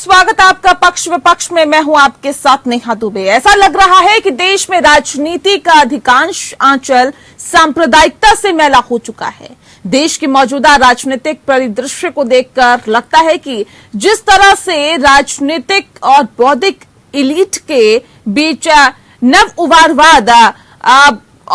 स्वागत है आपका पक्ष विपक्ष में। मैं हूं आपके साथ नेहा दुबे। ऐसा लग रहा है कि देश में राजनीति का अधिकांश आंचल सांप्रदायिकता से मैला हो चुका है। देश के मौजूदा राजनीतिक परिदृश्य को देखकर लगता है कि जिस तरह से राजनीतिक और बौद्धिक इलीट के बीच नव उदारवाद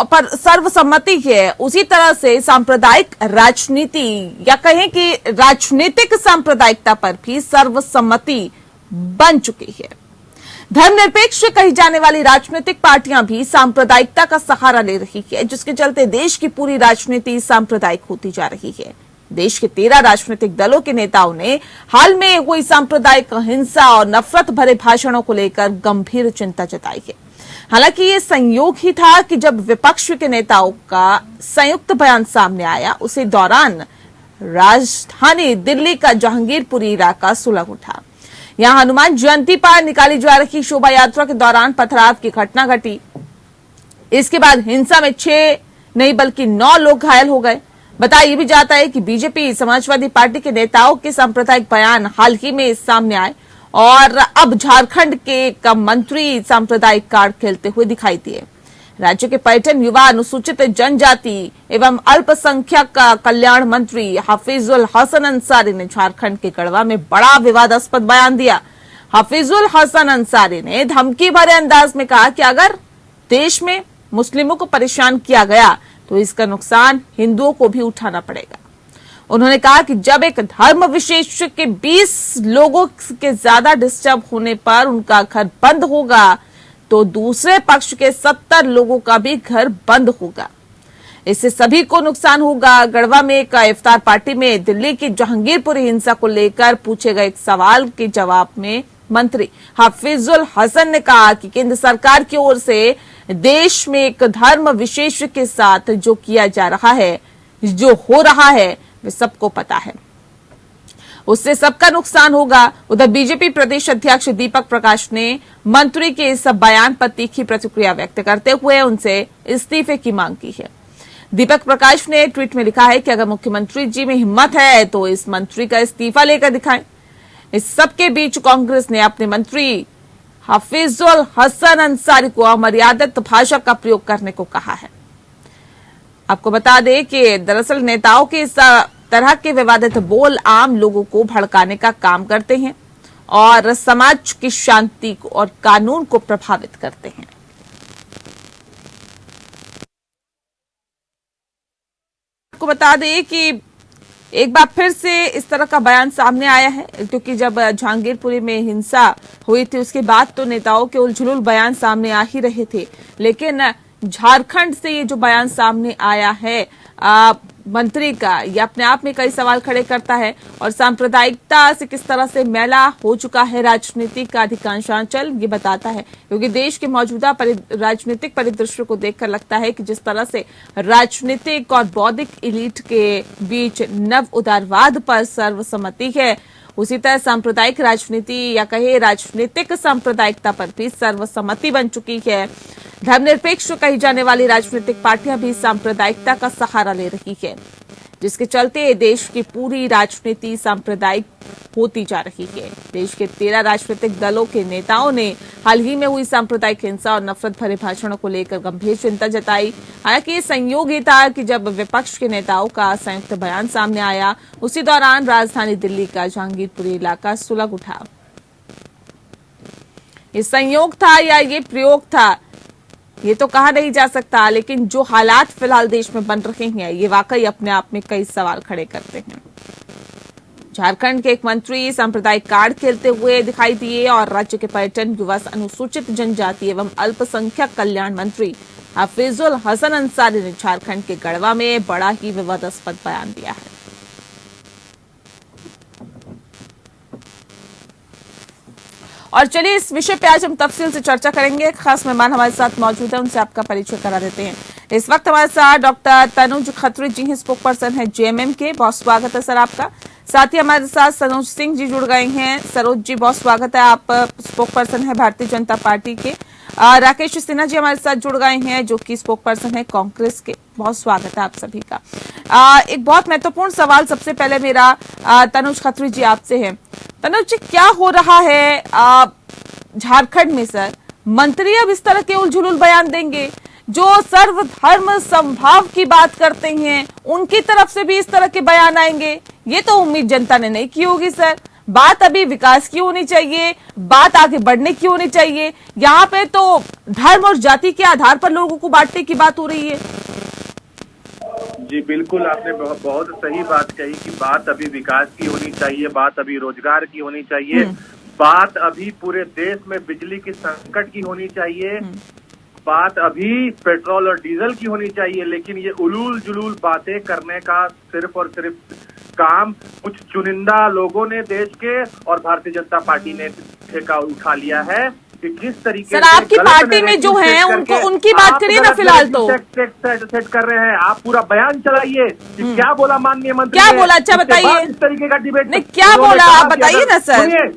पर सर्वसम्मति है, उसी तरह से सांप्रदायिक राजनीति या कहें कि राजनीतिक सांप्रदायिकता पर भी सर्वसम्मति बन चुकी है। धर्मनिरपेक्ष कही जाने वाली राजनीतिक पार्टियां भी सांप्रदायिकता का सहारा ले रही है, जिसके चलते देश की पूरी राजनीति सांप्रदायिक होती जा रही है। देश के 13 राजनीतिक दलों के नेताओं ने हाल में हुई सांप्रदायिक हिंसा और नफरत भरे भाषणों को लेकर गंभीर चिंता जताई है। हालांकि ये संयोग ही था कि जब विपक्ष के नेताओं का संयुक्त बयान सामने आया, उसी दौरान राजधानी दिल्ली का जहांगीरपुरी इलाका सुलग उठा। यहां हनुमान जयंती पर निकाली जा रही शोभा यात्रा के दौरान पथराव की घटना घटी। इसके बाद हिंसा में 6 नहीं बल्कि 9 लोग घायल हो गए। बताया भी जाता है कि बीजेपी समाजवादी पार्टी के नेताओं के सांप्रदायिक बयान हाल ही में सामने आए और अब झारखंड के एक मंत्री सांप्रदायिक कार्ड खेलते हुए दिखाई दिए। राज्य के पर्यटन, युवा, अनुसूचित जनजाति एवं अल्पसंख्यक कल्याण मंत्री हफीजुल हसन अंसारी ने झारखंड के गढ़वा में बड़ा विवादास्पद बयान दिया। हफीजुल हसन अंसारी ने धमकी भरे अंदाज में कहा कि अगर देश में मुस्लिमों को परेशान किया गया तो इसका नुकसान हिंदुओं को भी उठाना पड़ेगा। उन्होंने कहा कि जब एक धर्म विशेष के 20 लोगों के ज्यादा डिस्टर्ब होने पर उनका घर बंद होगा तो दूसरे पक्ष के 70 लोगों का भी घर बंद होगा। इससे सभी को नुकसान होगा। गढ़वा में एक इफ्तार पार्टी में दिल्ली की जहांगीरपुरी हिंसा को लेकर पूछे गए एक सवाल के जवाब में मंत्री हफीजुल हसन ने कहा कि केंद्र सरकार की ओर से देश में एक धर्म विशेष के साथ जो किया जा रहा है, जो हो रहा है, वे सबको पता है, उससे सबका नुकसान होगा। उधर बीजेपी प्रदेश अध्यक्ष दीपक प्रकाश ने मंत्री के इस बयान पर तीखी प्रतिक्रिया व्यक्त करते हुए उनसे इस्तीफे की मांग की है। दीपक प्रकाश ने ट्वीट में लिखा है कि अगर मुख्यमंत्री जी में हिम्मत है तो इस मंत्री का इस्तीफा लेकर दिखाएं। इस सबके बीच कांग्रेस ने अपने मंत्री हफीजुल हसन अंसारी को अमर्यादित भाषा का प्रयोग करने को कहा है। आपको बता दें कि दरअसल नेताओं के इस तरह के विवादित बोल आम लोगों को भड़काने का काम करते हैं और समाज की शांति को और कानून को प्रभावित करते हैं। आपको बता दें कि एक बार फिर से इस तरह का बयान सामने आया है, क्योंकि जब जहांगीरपुरी में हिंसा हुई थी उसके बाद तो नेताओं के उलझुल बयान सामने आ ही रहे थे, लेकिन झारखंड से ये जो बयान सामने आया है मंत्री का, ये अपने आप में कई सवाल खड़े करता है और सांप्रदायिकता से किस तरह से मैला हो चुका है राजनीति का अधिकांश आंचल, ये बताता है। क्योंकि देश के मौजूदा राजनीतिक परिदृश्य को देखकर लगता है कि जिस तरह से राजनीतिक और बौद्धिक इलीट के बीच नव उदारवाद पर सर्वसम्मति है, उसी तरह सांप्रदायिक राजनीति या कहे राजनीतिक सांप्रदायिकता पर भी सर्वसम्मति बन चुकी है। धर्मनिरपेक्ष कही जाने वाली राजनीतिक पार्टियां भी सांप्रदायिकता का सहारा ले रही है, जिसके चलते देश की पूरी राजनीति सांप्रदायिक होती जा रही है। देश के 13 राजनीतिक दलों के नेताओं ने हाल ही में हुई सांप्रदायिक हिंसा और नफरत भरे भाषणों को लेकर गंभीर चिंता जताई। हालांकि ये संयोग ही था कि जब विपक्ष के नेताओं का संयुक्त बयान सामने आया, उसी दौरान राजधानी दिल्ली का जहांगीरपुरी इलाका सुलग उठा। ये संयोग था या ये प्रयोग था, ये तो कहा नहीं जा सकता, लेकिन जो हालात फिलहाल देश में बन रहे हैं ये वाकई अपने आप में कई सवाल खड़े करते हैं। झारखंड के एक मंत्री सांप्रदायिक कार्ड खेलते हुए दिखाई दिए और राज्य के पर्यटन, युवा, अनुसूचित जनजाति एवं अल्पसंख्यक कल्याण मंत्री हफीजुल हसन अंसारी ने झारखंड के गढ़वा में बड़ा ही विवादास्पद बयान दिया है। और चलिए इस विषय पे आज हम तफसील से चर्चा करेंगे। खास मेहमान हमारे साथ मौजूद है, उनसे आपका परिचय करा देते हैं। इस वक्त हमारे साथ डॉक्टर तनुज खत्री जी हैं, स्पोक पर्सन है जेएमएम के। बहुत स्वागत है सर आपका। साथ ही हमारे साथ सरोज सिंह जी जुड़ गए हैं। सरोज जी बहुत स्वागत है, आप स्पोक पर्सन है भारतीय जनता पार्टी के। राकेश सिन्हा जी हमारे साथ जुड़ गए हैं, जो कि स्पोक पर्सन है कांग्रेस के। बहुत स्वागत है आप सभी का। एक बहुत महत्वपूर्ण सवाल सबसे पहले मेरा तनुज खत्री जी आपसे है। तनुज जी, क्या हो रहा है झारखंड में सर? मंत्री अब इस तरह के उलझुल बयान देंगे, जो सर्वधर्म समभाव की बात करते हैं उनकी तरफ से भी इस तरह के बयान आएंगे। ये तो उम्मीद जनता ने नहीं की होगी सर। बात अभी विकास की होनी चाहिए, बात आगे बढ़ने की होनी चाहिए। यहाँ पे तो धर्म और जाति के आधार पर लोगों को बांटने की बात हो रही है। जी बिल्कुल, आपने बहुत सही बात कही कि बात अभी विकास की होनी चाहिए, बात अभी रोजगार की होनी चाहिए, बात अभी पूरे देश में बिजली की संकट की होनी चाहिए, बात अभी पेट्रोल और डीजल की होनी चाहिए। लेकिन ये उलूल जुलूल बातें करने का सिर्फ और सिर्फ काम कुछ चुनिंदा लोगों ने देश के और भारतीय जनता पार्टी ने ठेका उठा लिया है कि किस तरीके सर आपकी पार्टी में जो है उनकी बात करिए ना। फिलहाल तो सेट कर रहे हैं, आप पूरा बयान चलाइए कि क्या बोला माननीय मंत्री, क्या बोला? अच्छा बताइए, इस तरीके का डिबेट नहीं क्या बोला आप बताइए ना सर।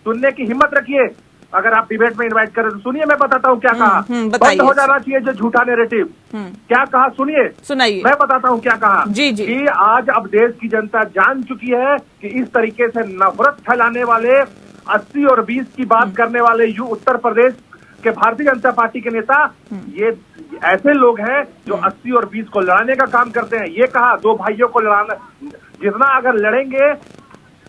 सुनने की हिम्मत रखिए, अगर आप डिबेट में इनवाइट करें तो सुनिए, मैं बताता हूँ क्या कहा। बंद हो जाना चाहिए जो झूठा नैरेटिव। क्या कहा सुनिए, सुनाइए, मैं बताता हूँ क्या कहा। जी जी। कि आज अब देश की जनता जान चुकी है कि इस तरीके से नफरत फैलाने वाले 80 और 20 की बात करने वाले उत्तर प्रदेश के भारतीय जनता पार्टी के नेता ये ऐसे लोग हैं जो 80 और 20 को लड़ाने का काम करते हैं। ये कहा दो भाइयों को लड़ाना, जितना अगर लड़ेंगे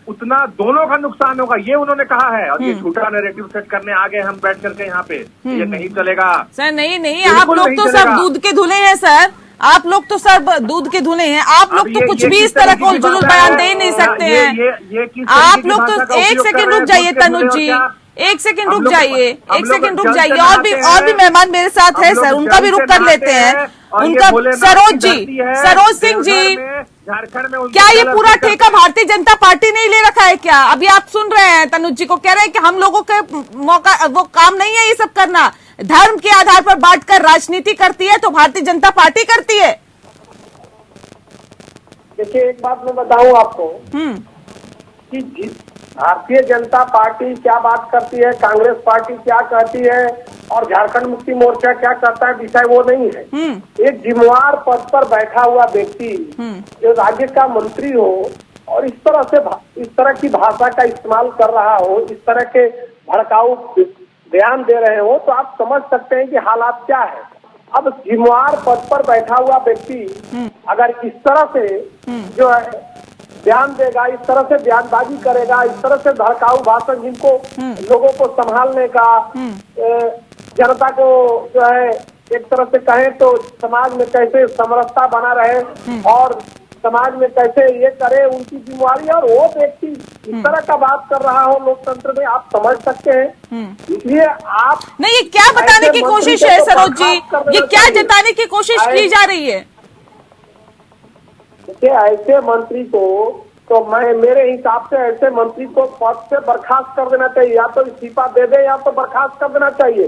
उतना दोनों का नुकसान होगा, ये उन्होंने कहा है। और ये झूठा नैरेटिव सेट करने आ गए हम बैठ करके यहाँ पे, ये नहीं चलेगा सर। नहीं, आप लोग तो सब दूध के धुले हैं सर, आप लोग तो सब दूध के धुले हैं। आप लोग तो कुछ भी इस तरह का उलझुल बयान दे नहीं सकते हैं। आप लोग तो एक सेकंड रुक जाइए तनुज जी, एक सेकंड रुक जाइए, एक सेकंड रुक जाइए। और भी मेहमान मेरे साथ है सर, उनका भी रुक कर लेते हैं। उनका सरोज सिंह जी, झारखंड में क्या ये पूरा ठेका भारतीय जनता पार्टी ने ही ले रखा है क्या? अभी आप सुन रहे हैं तनुज जी को, कह रहे हैं कि हम लोगों के मौका वो काम नहीं है ये सब करना। धर्म के आधार पर बांटकर राजनीति करती है तो भारतीय जनता पार्टी करती है। देखिए एक बात मैं बताऊं आपको कि भारतीय जनता पार्टी क्या बात करती है, कांग्रेस पार्टी क्या कहती है और झारखंड मुक्ति मोर्चा क्या कहता है, विषय वो नहीं है। एक जिम्मेवार पद पर बैठा हुआ व्यक्ति जो राज्य का मंत्री हो और इस तरह की भाषा का इस्तेमाल कर रहा हो, इस तरह के भड़काऊ बयान दे रहे हो, तो आप समझ सकते हैं कि हालात क्या है। अब जिम्मेवार पद पर बैठा हुआ व्यक्ति अगर इस तरह से जो है बयान देगा, इस तरह से बयानबाजी करेगा, इस तरह से भड़काऊ भाषण, जिनको लोगों को संभालने का, जनता को जो है एक तरह से कहें तो समाज में कैसे समरसता बना रहे और समाज में कैसे ये करे, उनकी जिम्मेवारी। और वो व्यक्ति इस तरह का बात कर रहा हो लोकतंत्र में, आप समझ सकते हैं। इसलिए आप नहीं, ये क्या बताने की कोशिश है सरोज जी, ये क्या जताने की कोशिश की जा रही है? देखिए ऐसे मंत्री को तो मेरे हिसाब से ऐसे मंत्री को पद से बर्खास्त कर देना चाहिए, या तो इस्तीफा दे दे या तो बर्खास्त कर देना चाहिए।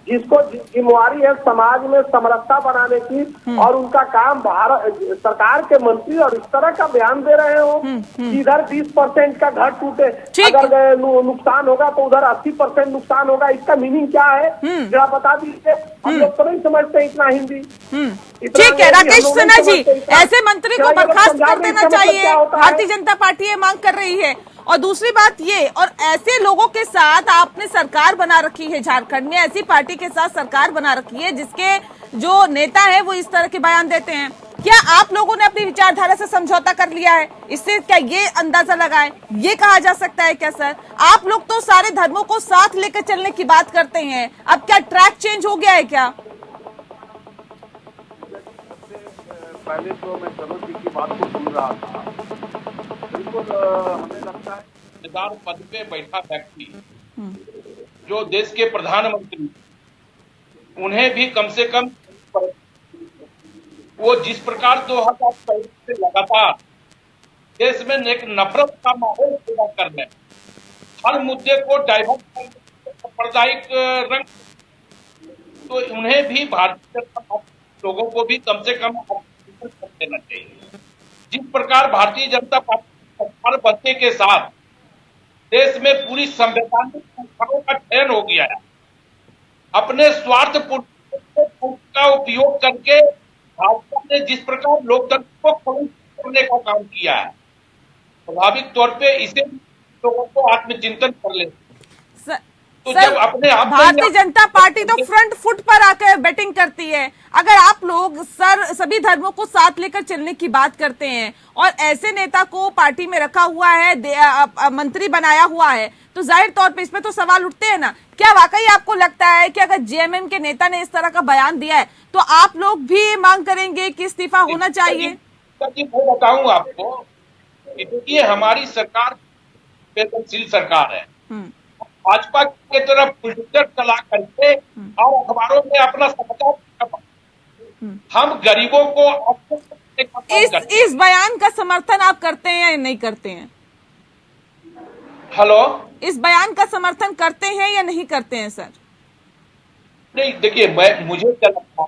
जिसको जिम्मेवारी है समाज में समरसता बनाने की और उनका काम भारत सरकार के मंत्री और इस तरह का बयान दे रहे हो कि इधर 20% का घर टूटे, अगर नुकसान होगा तो उधर 80% नुकसान होगा। इसका मीनिंग क्या है जरा बता दीजिए, हम लोग तो नहीं समझते इतना हिंदी। ठीक है राकेश सिन्हा जी, ऐसे मंत्री को बर्खास्त कर देना चाहिए, भारतीय जनता पार्टी ये मांग कर रही है। और दूसरी बात ये, और ऐसे लोगों के साथ आपने सरकार बना रखी है झारखंड में, ऐसी पार्टी के साथ सरकार बना रखी है जिसके जो नेता है वो इस तरह के बयान देते हैं। क्या आप लोगों ने अपनी विचारधारा से समझौता कर लिया है? इससे क्या ये अंदाजा लगाए, ये कहा जा सकता है क्या सर? आप लोग तो सारे धर्मों को साथ लेकर चलने की बात करते हैं, अब क्या ट्रैक चेंज हो गया है क्या? पहले तो मैं सरोज जी की बात को सुन रहा था, बिल्कुल हमें लगता है जिम्मेदार पद पे बैठा व्यक्ति जो देश के प्रधानमंत्री, उन्हें भी कम से कम वो जिस प्रकार 2014 से लगातार देश में एक नफरत का माहौल पैदा करने, हर मुद्दे को डाइवर्ट करने, सांप्रदायिक रंग, तो उन्हें भी भारतीय जनता पार्टी लोगों को भी कम से कम देना चाहिए। जिस प्रकार भारतीय जनता पार्टी सरकार बनने के साथ देश में पूरी संवैधानिक संस्थाओं का चयन हो गया है, अपने स्वार्थ का उपयोग करके भाजपा ने जिस प्रकार लोकतंत्र को कलुषित करने का काम किया है, स्वाभाविक तौर पे इसे लोगों को आत्मचिंतन कर ले। सर, तो जब अपने आप में भारतीय जनता पार्टी तो फ्रंट फुट पर आकर बैटिंग करती है। अगर आप लोग सर सभी धर्मों को साथ लेकर चलने की बात करते हैं और ऐसे नेता को पार्टी में रखा हुआ है, मंत्री बनाया हुआ है, तो जाहिर तौर पे इसमें तो सवाल उठते हैं ना। क्या वाकई आपको लगता है कि अगर जेएमएम के नेता ने इस तरह का बयान दिया है तो आप लोग भी मांग करेंगे कि इस्तीफा होना चाहिए? मैं बताऊं आपको, देखिए हमारी सरकार संवेदनशील सरकार है। भाजपा की तरफ पुलिटर चला करके और अखबारों में अपना समाचार, हम गरीबों को इस बयान का समर्थन आप करते हैं या नहीं करते हैं? हेलो, इस बयान का समर्थन करते हैं या नहीं करते हैं सर? नहीं, देखिए मुझे क्या लगता है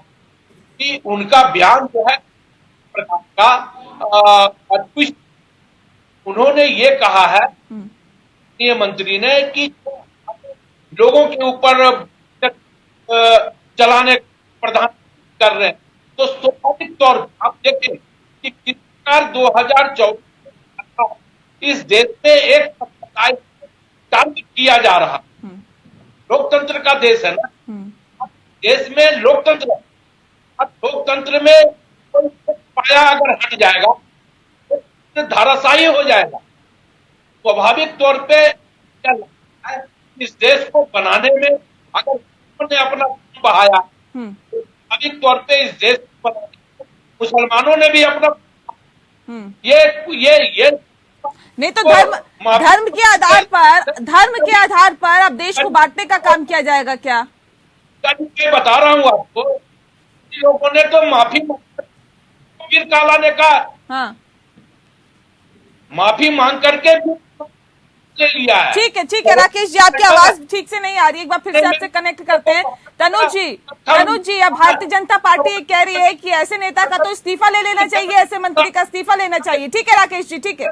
कि उनका बयान जो है का उन्होंने ये कहा है मंत्री ने कि लोगों के ऊपर चलाने प्रधान कर रहे हैं, तो स्वाभाविक तौर पर आप देखें कि किस प्रकार 2014 इस देश में एक कार्य किया जा रहा। लोकतंत्र का देश है ना, देश में लोकतंत्र, अब लोकतंत्र में कोई पाया अगर हट जाएगा तो धाराशाही हो जाएगा। स्वाभाविक तौर पे क्या लगता है, इस देश को बनाने में अगर उन्होंने अपना बहाया, स्वाभाविक तौर पे इस देश को बनाने में मुसलमानों ने भी अपना ये नहीं तो धर्म के आधार पर अब देश को बांटने का काम किया जाएगा क्या? मैं बता रहा हूँ आपको, लोगों ने तो माफी फिर काला ने कहा, हाँ, माफी मांग करके ले लिया है। ठीक है राकेश जी, आपकी आवाज ठीक से नहीं आ रही, एक बार फिर से आपसे कनेक्ट करते हैं। तनुज जी, अब भारतीय जनता पार्टी कह रही है कि ऐसे नेता का तो इस्तीफा ले लेना चाहिए, ऐसे मंत्री का इस्तीफा लेना चाहिए। ठीक है राकेश जी, ठीक है।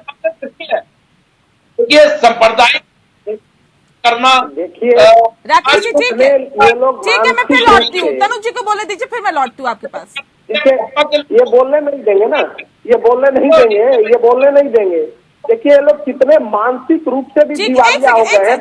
ये सांप्रदायिक करना, देखिए राकेश जी ठीक है, मैं फिर लौटती हूँ। तनुज जी को बोले दीजिए, फिर मैं लौटती हूँ आपके पास। देखिए ये बोलने नहीं देंगे ना, ये बोलने नहीं देंगे। देखिए ये लोग कितने मानसिक रूप से भी दिवालिया हो गए हैं।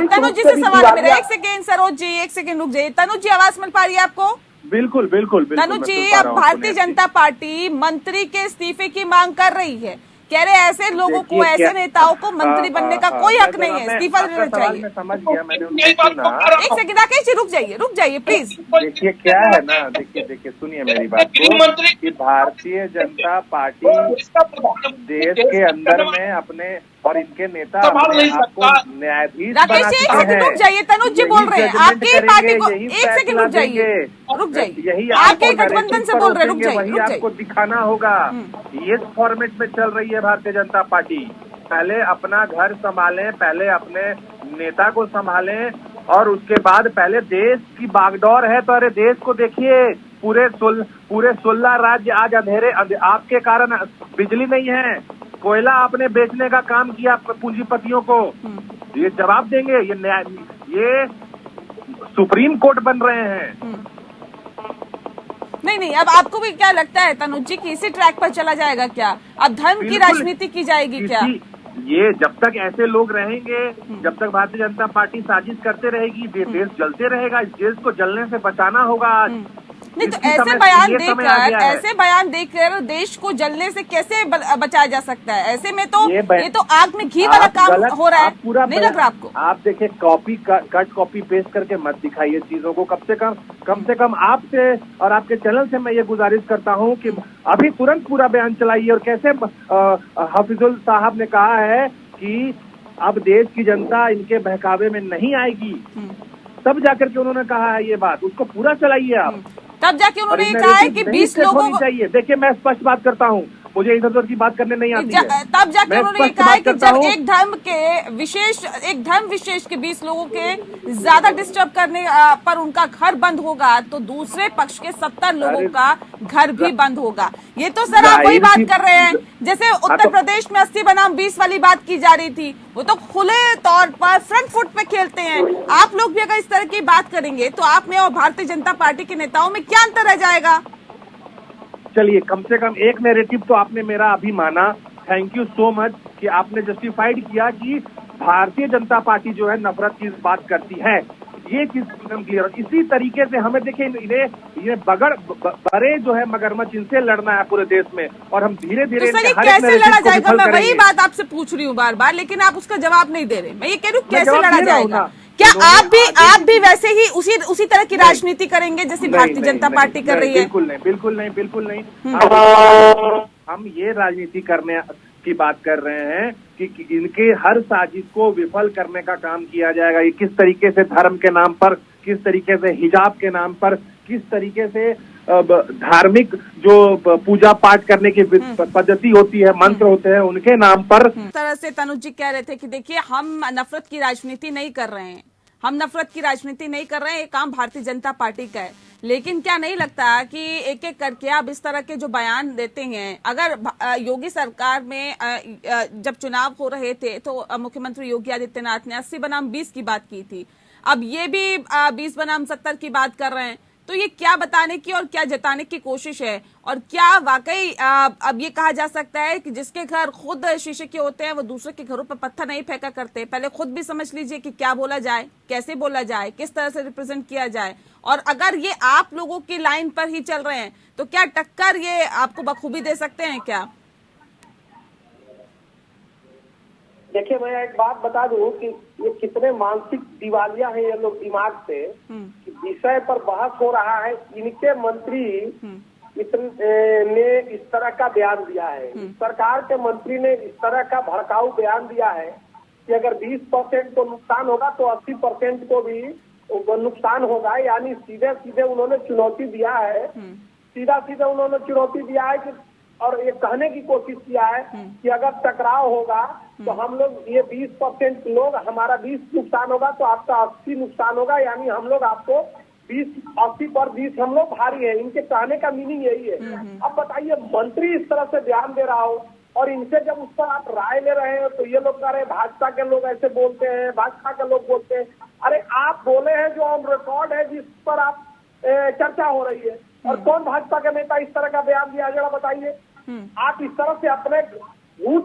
तनुज जी से सवाल है मेरा, एक सेकेंड सरोज जी, एक सेकेंड रुक जाइए। तनुज जी आवाज मिल पा रही है आपको? बिल्कुल। तनुज जी, अब भारतीय जनता पार्टी मंत्री के इस्तीफे की मांग कर रही है, कह रहे ऐसे लोगों को, ऐसे नेताओं को मंत्री बनने का कोई हक नहीं है, इस्तीफा देना चाहिए। मैं समझ गया, मैंने उनसे सुना। एक सेकंड राकेश जी, रुक जाइए प्लीज। देखिए क्या है ना, देखिए सुनिए मेरी बात को, कि भारतीय जनता पार्टी देश के अंदर में अपने और इनके नेता अपने आप को न्यायाधीश राकेश बना जी एक चुके सेकंड रुक हैं। जाइए, तनुज जी बोल रहे हैं आपकी पार्टी को, यही एक सेकंड रुक जाइए, यही आपके गठबंधन से बोल रहे हैं, रुक वही जाइए। आपको दिखाना होगा। ये फॉर्मेट में चल रही है भारतीय जनता पार्टी। पहले अपना घर संभालें, पहले अपने नेता को संभालें, और उसके बाद पहले देश की बागडोर है तो अरे देश को देखिए। पूरे 16 राज्य आज अंधेरे, आपके कारण बिजली नहीं है। कोयला आपने बेचने का काम किया पूंजीपतियों को, ये जवाब देंगे। ये सुप्रीम कोर्ट बन रहे हैं। नहीं, अब आपको भी क्या लगता है तनुज जी कि इसी ट्रैक पर चला जाएगा क्या? अब धर्म की राजनीति की जाएगी क्या? ये जब तक ऐसे लोग रहेंगे, जब तक भारतीय जनता पार्टी साजिश करते रहेगी, देश जलते रहेगा। इस देश को जलने से बचाना होगा आज। नहीं तो ऐसे बयान देकर देश को जलने से कैसे बचाया जा सकता है? ऐसे में तो ये तो आग में घी वाला काम हो रहा है, नहीं लग रहा आपको? आप देखिए, कॉपी पेस्ट करके मत दिखाइए चीजों को। कम से कम आपसे और आपके चैनल से मैं ये गुजारिश करता हूँ कि अभी तुरंत पूरा बयान चलाइए। और कैसे हफीजुल साहब ने कहा है कि अब देश की जनता इनके बहकावे में नहीं आएगी, तब जाकर के उन्होंने कहा है ये बात, उसको पूरा चलाइए आप। तब जाके उन्होंने ये कहा है कि 20 लोगों को चाहिए। देखिए मैं स्पष्ट बात करता हूँ, मुझे इधर उधर की बात करने नहीं आती है। तब जाके उन्होंने ये कहा है कि जब एक धर्म विशेष के 20 लोगों के ज्यादा डिस्टर्ब करने पर उनका घर बंद होगा तो दूसरे पक्ष के 70 लोगों का घर भी बंद होगा। ये तो सर आप वही बात कर रहे हैं जैसे उत्तर प्रदेश में 80 बनाम 20 वाली बात की जा रही थी। वो तो खुले तौर पर फ्रंट फुट पे खेलते हैं। आप लोग भी अगर इस तरह की बात करेंगे तो आप में और भारतीय जनता पार्टी के नेताओं में क्या अंतर रह जाएगा? चलिए, कम से कम एक नैरेटिव तो आपने मेरा अभी माना। थैंक यू सो मच कि आपने जस्टिफाइड किया कि भारतीय जनता पार्टी जो है नफरत की बात करती है, ये चीज एकदम क्लियर। इसी तरीके से हमें देखिए ये बड़े जो है मगरमच्छ, इनसे लड़ना है पूरे देश में, और हम धीरे धीरे तो सर कैसे लड़ा जाएगा? मैं वही बात आपसे पूछ रही हूँ बार बार, लेकिन आप उसका जवाब नहीं दे रहे। मैं ये कह रही हूँ कैसे लड़ा जाएगा? क्या आप भी वैसे ही उसी तरह की राजनीति करेंगे जैसे भारतीय जनता पार्टी कर रही है? बिल्कुल नहीं। हम ये राजनीति करने की बात कर रहे हैं कि इनके हर साजिश को विफल करने का काम किया जाएगा। ये किस तरीके से धर्म के नाम पर, किस तरीके से हिजाब के नाम पर, किस तरीके से धार्मिक जो पूजा पाठ करने की पद्धति होती है, मंत्र होते हैं, उनके नाम पर। इस तरह से तनुज जी कह रहे थे कि देखिए हम नफरत की राजनीति नहीं कर रहे हैं, हम नफरत की राजनीति नहीं कर रहे हैं, ये काम भारतीय जनता पार्टी का है। लेकिन क्या नहीं लगता कि एक एक करके आप इस तरह के जो बयान देते हैं, अगर योगी सरकार में जब चुनाव हो रहे थे तो मुख्यमंत्री योगी आदित्यनाथ ने 80 बनाम 20 की बात की थी, अब ये भी 20 बनाम 70 की बात कर रहे हैं, तो ये क्या बताने की और क्या जताने की कोशिश है? और क्या वाकई अब ये कहा जा सकता है कि जिसके घर खुद शीशे के होते हैं वो दूसरे के घरों पर पत्थर नहीं फेंका करते? पहले खुद भी समझ लीजिए कि क्या बोला जाए, कैसे बोला जाए, किस तरह से रिप्रेजेंट किया जाए। और अगर ये आप लोगों की लाइन पर ही चल रहे हैं तो क्या टक्कर ये आपको बखूबी दे सकते हैं क्या? देखिए, मैं एक बात बता दूं कि ये कितने मानसिक दिवालिया हैं ये लोग दिमाग से, कि विषय पर बहस हो रहा है, इनके मंत्री ने इस तरह का बयान दिया है, सरकार के मंत्री ने इस तरह का भड़काऊ बयान दिया है कि अगर 20% को नुकसान होगा तो 80% को भी नुकसान होगा। यानी सीधे सीधे उन्होंने चुनौती दिया है, उन्होंने चुनौती दिया है कि, और ये कहने की कोशिश किया है कि अगर टकराव होगा तो हम लोग ये 20% लोग, हमारा 20 नुकसान होगा तो आपका 80 नुकसान होगा, यानी हम लोग आपको 80 पर 20 हम लोग भारी है। इनके कहने का मीनिंग यही है। अब बताइए, मंत्री इस तरह से बयान दे रहा हो और इनसे जब उस पर आप राय ले रहे हैं तो ये लोग कह रहे हैं भाजपा के लोग ऐसे बोलते हैं, भाजपा के लोग बोलते हैं। अरे आप बोले हैं जो ऑन रिकॉर्ड है, जिस पर आप चर्चा हो रही है, और कौन भाजपा के नेता इस तरह का बयान दिया, जरा बताइए। आप इस तरह से अपने झूठ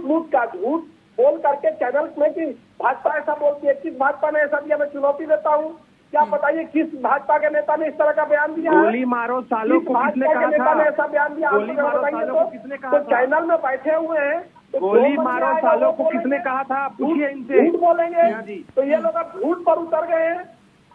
बोल करके चैनल में कि भाजपा ऐसा बोलती है, किस भाजपा ने ऐसा दिया, मैं चुनौती देता हूँ। क्या बताइए किस भाजपा के नेता ने इस तरह का बयान दिया? गोली मारो सालों को किसने कहा था? ने ऐसा बयान दिया, गोली मारो सालों को किसने कहा था? चैनल में बैठे हुए हैं, तो गोली मारो सालों को किसने कहा था? पूछिए इनसे। झूठ बोलेंगे तो ये लोग अब झूठ पर उतर गए हैं।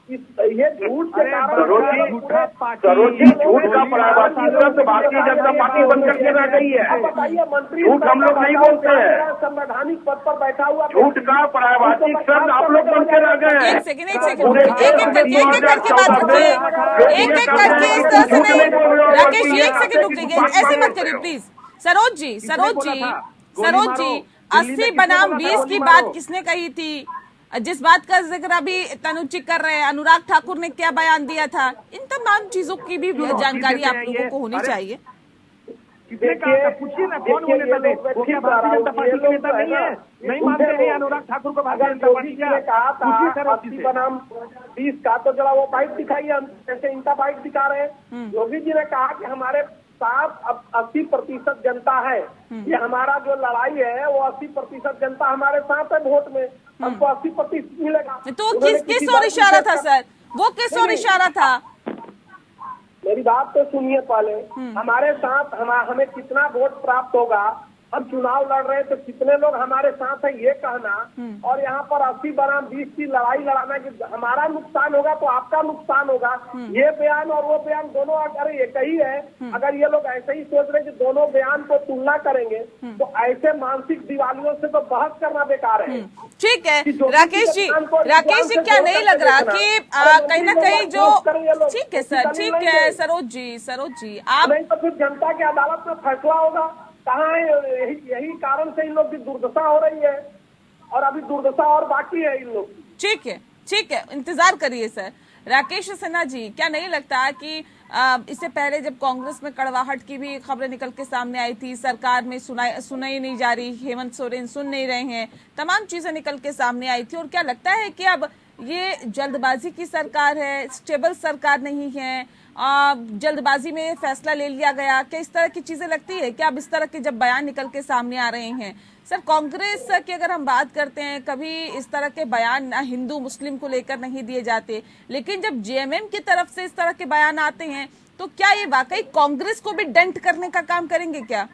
ये झूठ के कारण झूठ का परावासी शब्द भारतीय जनता पार्टी बनकर के रह गई है। बताइए, मंत्री झूठ हम लोग नहीं बोलते हैं, संवैधानिक पद पर बैठा हुआ झूठ का परावासी शब्द आप लोग बन के रह गए हैं। एक सेकंड एक करके बात रखिए, एक करके इस तरह से नहीं। राकेश जी एक सेकंड रुक जाइए, ऐसे मत करिए प्लीज। सरोज जी 80 बनाम 20 की बात किसने कही थी? जिस बात का जिक्र अभी तनुज जी कर रहे हैं, अनुराग ठाकुर ने क्या बयान दिया था? इन तमाम चीजों की भी जानकारी आप लोगों को होनी चाहिए। किसने कहा? पूछिए ना, कौन वो नेता थे? वो क्या भारतीय जनता पार्टी के नेता नहीं है? नहीं मानते हैं अनुराग ठाकुर को भारतीय जनता पार्टी का? कहा था 80 बनाम 20 का, तो जरा वो बाइट दिखाइए, हम जैसे इनका बाइट दिखा रहे हैं। योगी जी ने कहा कि हमारे साथ अब 80% जनता है, ये हमारा जो लड़ाई है वो 80% जनता हमारे साथ है, वोट में हमको 80% मिलेगा। तो किस ओर इशारा था सर? वो किस ओर इशारा था? मेरी बात तो सुनिए पहले। हमारे साथ हमें कितना वोट प्राप्त होगा, हम चुनाव लड़ रहे हैं तो कितने लोग हमारे साथ है, ये कहना, और यहाँ पर 80 बनाम 20 की लड़ाई लड़ाना कि हमारा नुकसान होगा तो आपका नुकसान होगा, ये बयान और वो बयान दोनों अगर एक ही है। अगर ये लोग ऐसे ही सोच रहे कि दोनों बयान को तुलना करेंगे तो ऐसे मानसिक दिवालियों से तो बहस करना बेकार है। ठीक है राकेश जी, क्या नहीं लग रहा कि कहीं ना कहीं जो, ठीक है सर, ठीक है सरोज जी आप नहीं तो फिर जनता की अदालत में फैसला होगा। कहाँ है? यही कारण से इन लोग की दुर्दशा हो रही है, और अभी दुर्दशा और बाकी है इन लोग। ठीक है, इंतजार करिए सर। राकेश सिन्हा जी, क्या नहीं लगता कि इससे पहले जब कांग्रेस में कड़वाहट की भी खबरें निकल के सामने आई थी, सरकार में सुनाई नहीं जा रही, हेमंत सोरेन सुन नहीं रहे हैं, तमाम चीजें निकल के सामने आई थी, और क्या लगता है कि अब ये जल्दबाजी की सरकार है, स्टेबल सरकार नहीं है, जल्दबाजी में फैसला ले लिया गया, क्या इस तरह की चीजें लगती है? क्या अब इस तरह के जब बयान निकल के सामने आ रहे हैं? सर, कांग्रेस की अगर हम बात करते हैं, कभी इस तरह के बयान ना हिंदू मुस्लिम को लेकर नहीं दिए जाते, लेकिन जब जेएमएम की तरफ से इस तरह के बयान आते हैं तो क्या ये वाकई कांग्रेस को भी डेंट करने का काम करेंगे क्या?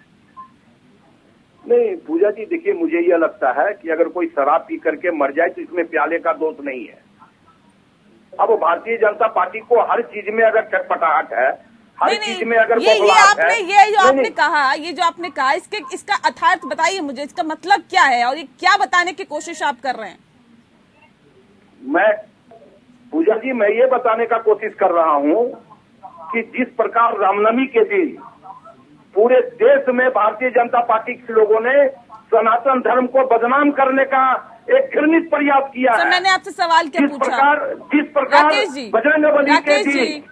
नहीं पूजा जी, देखिए मुझे यह लगता है कि अगर कोई शराब पी करके मर जाए तो इसमें प्याले का दोष नहीं है। अब भारतीय जनता पार्टी को हर चीज में अगर चटपटाहट है, हर चीज में अगर ये बौखलाहट है, ये जो आपने कहा, ये जो आपने कहा, इसका अर्थात बताइए मुझे, इसका मतलब क्या है और ये क्या बताने की कोशिश आप कर रहे हैं? मैं पूजा जी, मैं ये बताने का कोशिश कर रहा हूँ कि जिस प्रकार रामनवमी के दिन पूरे देश में भारतीय जनता पार्टी के लोगों ने सनातन धर्म को बदनाम करने का एक घृणित प्रयास किया है। मैंने आपसे सवाल क्या पूछा? जिस प्रकार बजरंगबली के दिन,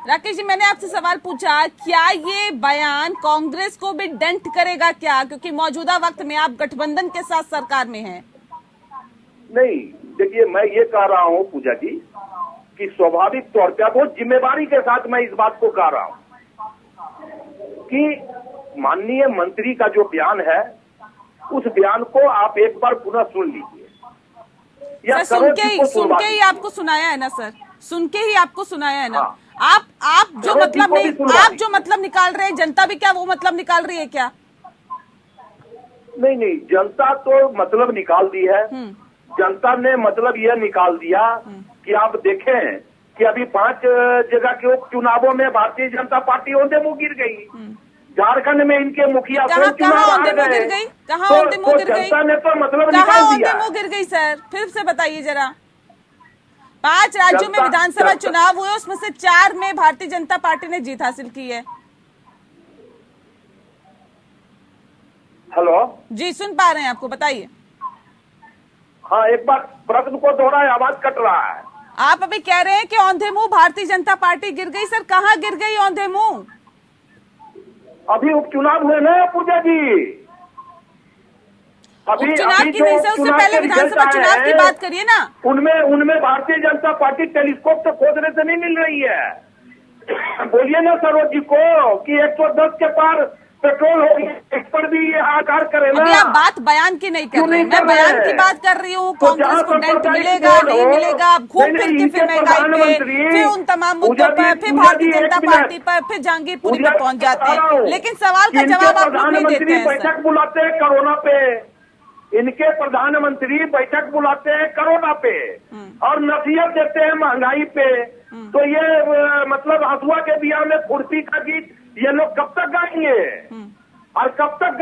राकेश जी, मैंने आपसे सवाल पूछा, क्या ये बयान कांग्रेस को भी डेंट करेगा क्या? क्योंकि मौजूदा वक्त में आप गठबंधन के साथ सरकार में हैं। नहीं, देखिए मैं ये कह रहा हूँ पूजा जी कि स्वाभाविक तौर पर बहुत जिम्मेदारी के साथ मैं इस बात को कह रहा हूँ कि माननीय मंत्री का जो बयान है, उस बयान को आप एक बार पुनः सुन लीजिए। सर, सुन के ही आपको सुनाया है ना सर? सुन के ही आपको सुनाया है ना? हाँ। आप जो मतलब नहीं, आप जो मतलब निकाल रहे हैं, जनता भी क्या वो मतलब निकाल रही है क्या? नहीं, जनता तो मतलब निकाल दी है। जनता ने मतलब यह निकाल दिया कि आप देखें कि अभी 5 जगह के उपचुनावों में भारतीय जनता पार्टी औंधे मुंह गिर गई। झारखंड में इनके मुखिया कहाँ औंधे मुंह गिर गई? कहाँ औंधे मुंह गिर गई? जनता ने तो मतलब कहाँ निकाल औंधे दिया। मुंह गिर गई सर? फिर से बताइए जरा। 5 राज्यों में विधानसभा चुनाव हुए, उसमें से 4 में भारतीय जनता पार्टी ने जीत हासिल की है। हेलो जी, सुन पा रहे हैं आपको, बताइए। हाँ, एक बार प्रश्न को दोहराए, आवाज कट रहा है। आप अभी कह रहे हैं कि औंधे मुंह भारतीय जनता पार्टी गिर गई। सर, कहाँ गिर गई औंधे मुंह? अभी उपचुनाव हुए ना पूजा जी, अभी उपचुनाव की नहीं सर, उससे पहले विधानसभा चुनाव की बात करिए ना। उनमें भारतीय जनता पार्टी टेलीस्कोप से खोजने से नहीं मिल रही है। बोलिए ना सरोज जी को कि 110 के पार पेट्रोल हो गया, इस पर भी ये आकार करे ना। अभी आप बात बयान की नहीं कर रहे, मैं बयान की बात कर रही हूँ। कांग्रेस को डेंट मिलेगा नहीं मिलेगा, आप घूम फिर के फिर महंगाई पे, फिर उन तमाम मुद्दों पर, फिर भारतीय जनता पार्टी पर, फिर जहांगीरपुरी पे पहुंच जाते हैं, लेकिन सवाल का जवाब आप लोग नहीं देते हैं। बैठक बुलाते हैं कोरोना पे, इनके प्रधानमंत्री बैठक बुलाते हैं कोरोना पे और नसीहत देते हैं महंगाई पे। तो ये मतलब हसुआ के बिया में खुरपी का गीत ये लोग कब तक गाएंगे और कब तक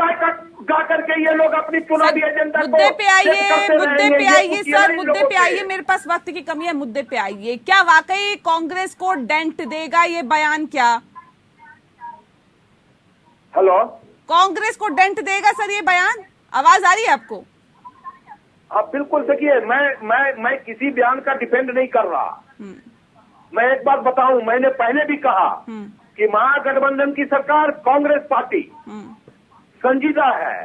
गा करके ये लोग अपनी चुनावी एजेंडा मुद्दे पे आइए सर, मुद्दे पे आइए। मेरे पास वक्त की कमी है, मुद्दे पे आइए। क्या वाकई कांग्रेस को डेंट देगा ये बयान? क्या हेलो, कांग्रेस को डेंट देगा सर ये बयान? आवाज आ रही है आपको? हाँ बिल्कुल। देखिए मैं किसी बयान का डिफेंड नहीं कर रहा। मैं एक बात बताऊं, मैंने पहले भी कहा कि महागठबंधन की सरकार कांग्रेस पार्टी संजीदा है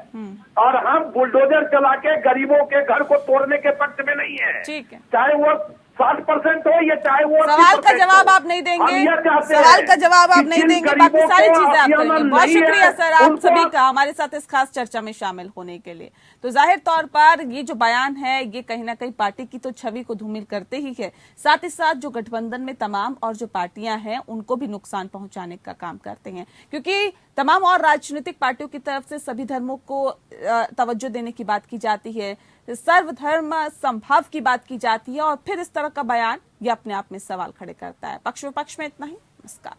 और हम बुलडोजर चला के गरीबों के घर को तोड़ने के पक्ष में नहीं है। ठीक है, चाहे वो 60% हो या चाहे वो सवाल का जवाब आप नहीं देंगे, सवाल का जवाब आप नहीं देंगे, बाकी सारी चीजें आप करेंगे। बहुत शुक्रिया सर आप सभी का हमारे साथ इस खास चर्चा में शामिल होने के लिए। तो जाहिर तौर पर ये जो बयान है ये कहीं ना कहीं पार्टी की तो छवि को धूमिल करते ही है, साथ ही साथ जो गठबंधन में तमाम और जो पार्टियां हैं उनको भी नुकसान पहुंचाने का काम करते हैं, क्योंकि तमाम और राजनीतिक पार्टियों की तरफ से सभी धर्मों को तवज्जो देने की बात की जाती है, सर्वधर्म संभव की बात की जाती है, और फिर इस तरह का बयान ये अपने आप में सवाल खड़े करता है। पक्ष विपक्ष में इतना ही। नमस्कार।